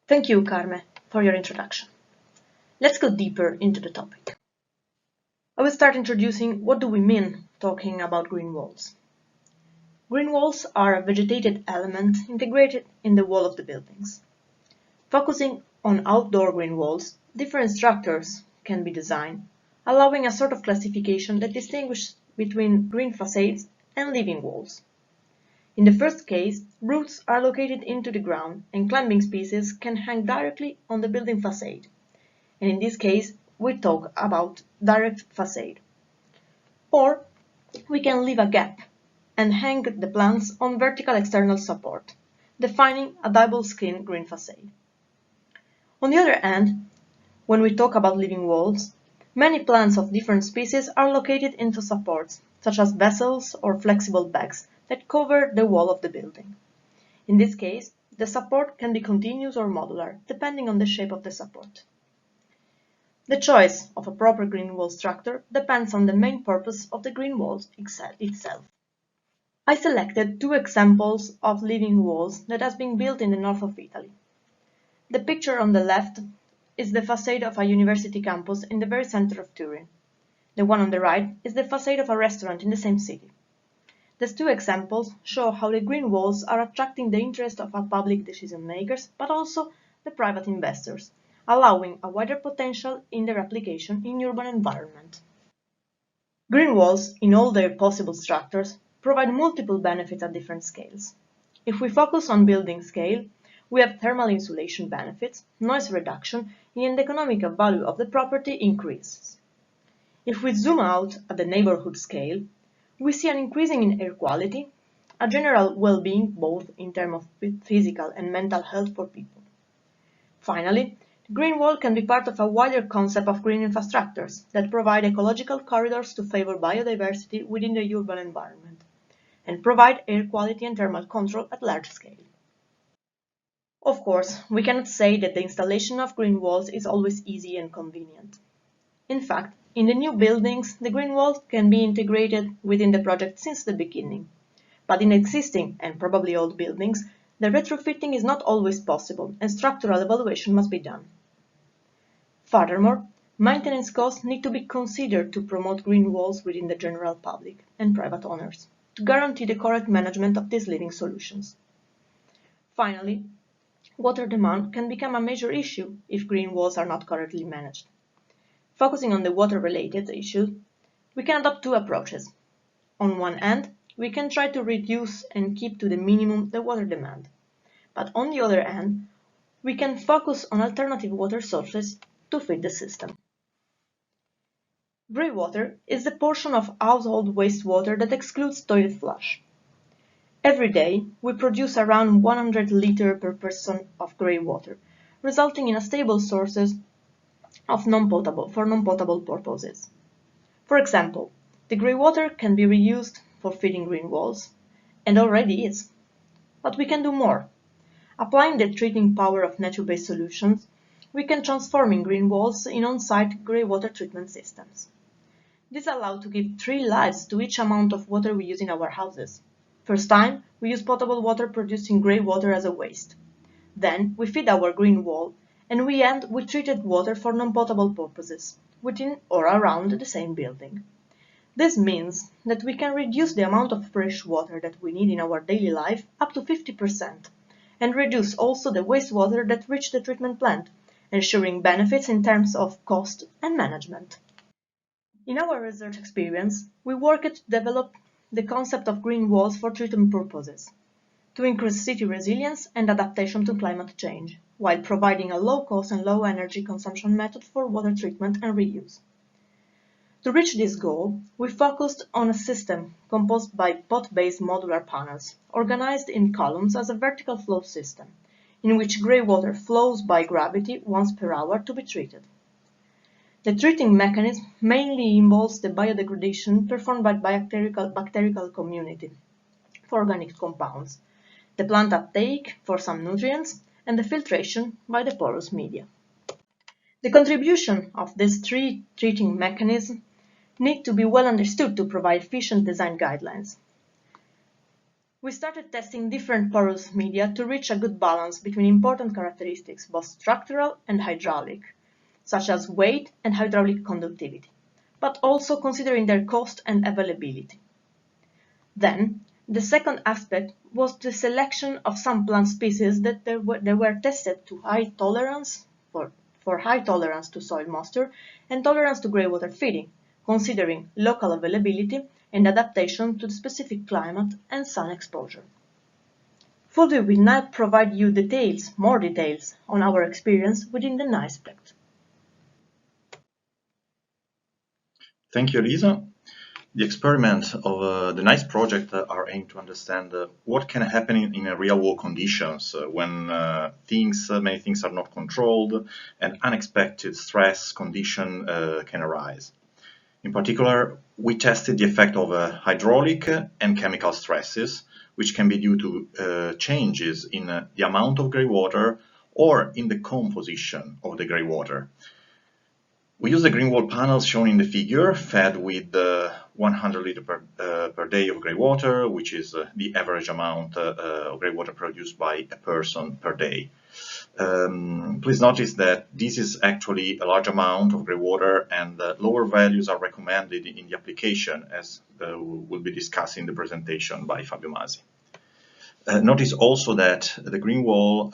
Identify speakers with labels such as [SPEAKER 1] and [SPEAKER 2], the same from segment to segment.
[SPEAKER 1] Thank you, Carme, for your introduction. Let's go deeper into the topic. I will start introducing what do we mean talking about green walls. Green walls are a vegetated element integrated in the wall of the buildings. Focusing on outdoor green walls, different structures can be designed, allowing a sort of classification that distinguishes between green facades and living walls. In the first case, roots are located into the ground and climbing species can hang directly on the building facade. And in this case, we talk about direct facade. Or we can leave a gap and hang the plants on vertical external support, defining a double-skin green facade. On the other hand, when we talk about living walls, many plants of different species are located into supports, such as vessels or flexible bags that cover the wall of the building. In this case, the support can be continuous or modular, depending on the shape of the support. The choice of a proper green wall structure depends on the main purpose of the green wall itself. I selected two examples of living walls that have been built in the north of Italy. The picture on the left is the facade of a university campus in the very center of Turin. The one on the right is the facade of a restaurant in the same city. These two examples show how the green walls are attracting the interest of our public decision makers, but also the private investors, allowing a wider potential in their application in urban environment. Green walls, in all their possible structures, provide multiple benefits at different scales. If we focus on building scale, we have thermal insulation benefits, noise reduction, and the economic value of the property increases. If we zoom out at the neighborhood scale, we see an increasing in air quality, a general well-being both in terms of physical and mental health for people. Finally, the green wall can be part of a wider concept of green infrastructures that provide ecological corridors to favor biodiversity within the urban environment and provide air quality and thermal control at large scale. Of course, we cannot say that the installation of green walls is always easy and convenient. In fact, in the new buildings, the green wall can be integrated within the project since the beginning. But in existing and probably old buildings, the retrofitting is not always possible and structural evaluation must be done. Furthermore, maintenance costs need to be considered to promote green walls within the general public and private owners, to guarantee the correct management of these living solutions. Finally, water demand can become a major issue if green walls are not correctly managed. Focusing on the water-related issue, we can adopt two approaches. On one hand, we can try to reduce and keep to the minimum the water demand. But on the other hand, we can focus on alternative water sources to feed the system. Greywater is the portion of household wastewater that excludes toilet flush. Every day, we produce around 100 liters per person of greywater, resulting in a stable source of non-potable purposes. For example, the greywater can be reused for feeding green walls, and already is. But we can do more. Applying the treating power of nature-based solutions, we can transform green walls in on-site greywater treatment systems. This allows to give 3 lives to each amount of water we use in our houses. First time, we use potable water producing greywater as a waste. Then, we feed our green wall, and we end with treated water for non-potable purposes, within or around the same building. This means that we can reduce the amount of fresh water that we need in our daily life up to 50%, and reduce also the wastewater that reaches the treatment plant, ensuring benefits in terms of cost and management. In our research experience, we worked to develop the concept of green walls for treatment purposes, to increase city resilience and adaptation to climate change, while providing a low-cost and low-energy consumption method for water treatment and reuse. To reach this goal, we focused on a system composed by pot-based modular panels, organized in columns as a vertical flow system, in which greywater flows by gravity once per hour to be treated. The treating mechanism mainly involves the biodegradation performed by bacterial community for organic compounds, the plant uptake for some nutrients, and the filtration by the porous media. The contribution of these 3 treating mechanisms need to be well understood to provide efficient design guidelines. We started testing different porous media to reach a good balance between important characteristics, both structural and hydraulic, such as weight and hydraulic conductivity, but also considering their cost and availability. Then, the second aspect was the selection of some plant species that were tested to high tolerance for high tolerance to soil moisture and tolerance to greywater feeding, considering local availability and adaptation to the specific climate and sun exposure. Fulvio will now provide you more details on our experience within the NICE project.
[SPEAKER 2] Thank you, Elisa. The experiments of the NICE project are aimed to understand what can happen in real-world conditions when many things are not controlled and unexpected stress condition can arise. In particular, we tested the effect of hydraulic and chemical stresses, which can be due to changes in the amount of greywater or in the composition of the greywater. We use the green wall panels shown in the figure, fed with 100 liters per day of greywater, which is the average amount of greywater produced by a person per day. Please notice that this is actually a large amount of greywater, and lower values are recommended in the application, as will be discussed in the presentation by Fabio Masi. Notice also that the green wall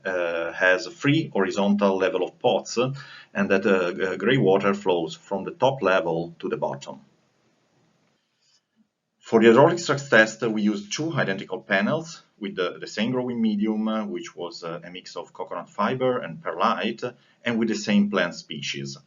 [SPEAKER 2] has a free horizontal level of pots, and that greywater flows from the top level to the bottom. For the hydraulic stress test, we used two identical panels with the same growing medium, which was a mix of coconut fiber and perlite, and with the same plant species.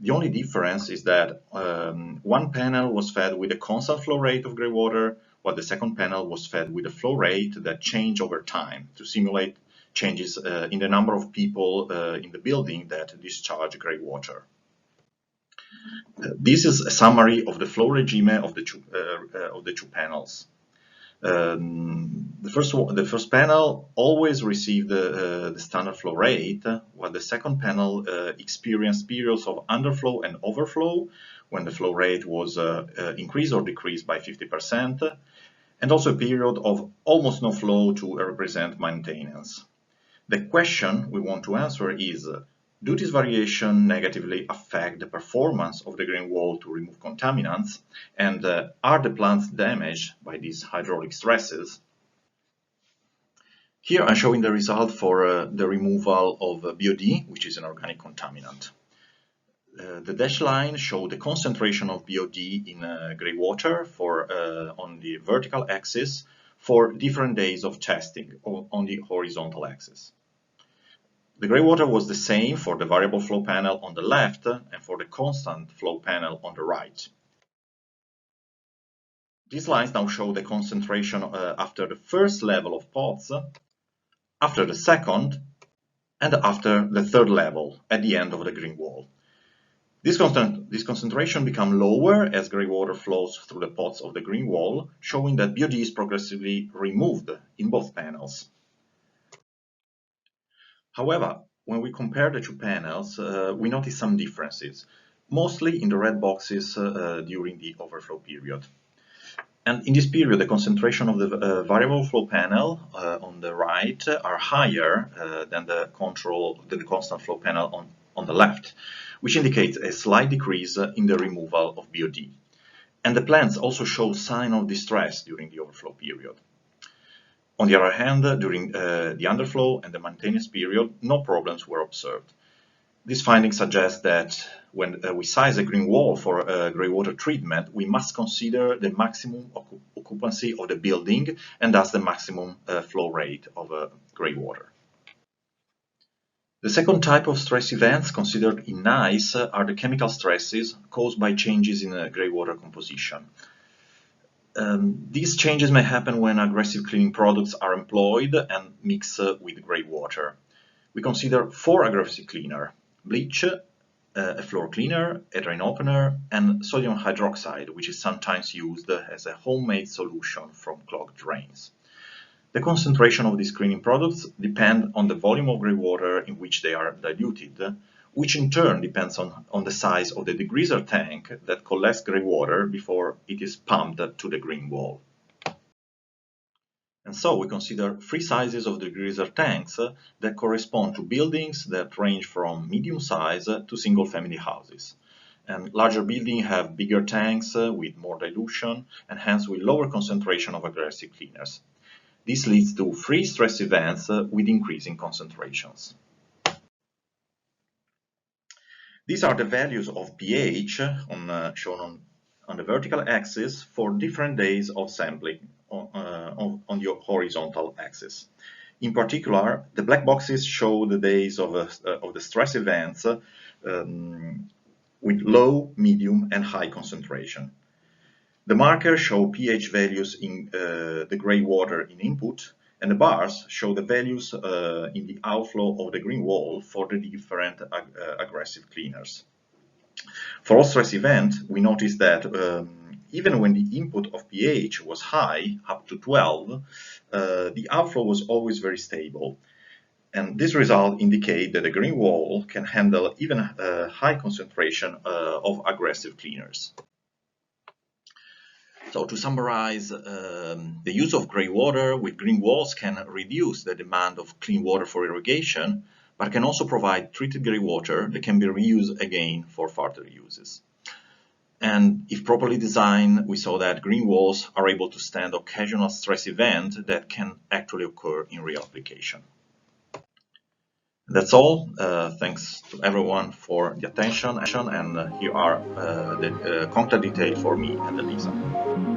[SPEAKER 2] The only difference is that one panel was fed with a constant flow rate of greywater, while the second panel was fed with a flow rate that changed over time to simulate changes in the number of people in the building that discharge greywater. This is a summary of the flow regime of the two panels. The first panel always received the standard flow rate, while the second panel experienced periods of underflow and overflow when the flow rate was increased or decreased by 50%, and also a period of almost no flow to represent maintenance. The question we want to answer is, do these variations negatively affect the performance of the green wall to remove contaminants, and are the plants damaged by these hydraulic stresses? Here I'm showing the result for the removal of BOD, which is an organic contaminant. The dashed line shows the concentration of BOD in greywater on the vertical axis for different days of testing on the horizontal axis. The greywater was the same for the variable flow panel on the left and for the constant flow panel on the right. These lines now show the concentration after the first level of pots, after the second, and after the third level at the end of the green wall. This concentration becomes lower as greywater flows through the pots of the green wall, showing that BOD is progressively removed in both panels. However, when we compare the two panels, we notice some differences, mostly in the red boxes during the overflow period. And in this period, the concentration of the variable flow panel on the right are higher than the constant flow panel on the left, which indicates a slight decrease in the removal of BOD. And the plants also show signs of distress during the overflow period. On the other hand, during the underflow and the maintenance period, no problems were observed. These findings suggest that when we size a green wall for greywater treatment, we must consider the maximum occupancy of the building and thus the maximum flow rate of greywater. The second type of stress events considered in NICE are the chemical stresses caused by changes in greywater composition. These changes may happen when aggressive cleaning products are employed and mixed with greywater. We consider 4 aggressive cleaners: bleach, a floor cleaner, a drain opener, and sodium hydroxide, which is sometimes used as a homemade solution from clogged drains. The concentration of these cleaning products depend on the volume of greywater in which they are diluted, which in turn depends on the size of the degreaser tank that collects greywater before it is pumped to the green wall. And so we consider three sizes of degreaser tanks that correspond to buildings that range from medium size to single-family houses. And larger buildings have bigger tanks with more dilution and hence with lower concentration of aggressive cleaners. This leads to free stress events with increasing concentrations. These are the values of pH shown on the vertical axis for different days of sampling on the horizontal axis. In particular, the black boxes show the days of the stress events with low, medium, and high concentration. The markers show pH values in the gray water in input, and the bars show the values in the outflow of the green wall for the different aggressive cleaners. For all stress event, we noticed that even when the input of pH was high, up to 12, the outflow was always very stable. And this result indicates that a green wall can handle even a high concentration of aggressive cleaners. So to summarize, the use of gray water with green walls can reduce the demand of clean water for irrigation, but can also provide treated gray water that can be reused again for further uses. And if properly designed, we saw that green walls are able to stand occasional stress events that can actually occur in real application. That's all. Thanks to everyone for the attention, and here are the contact details for me and Elisa.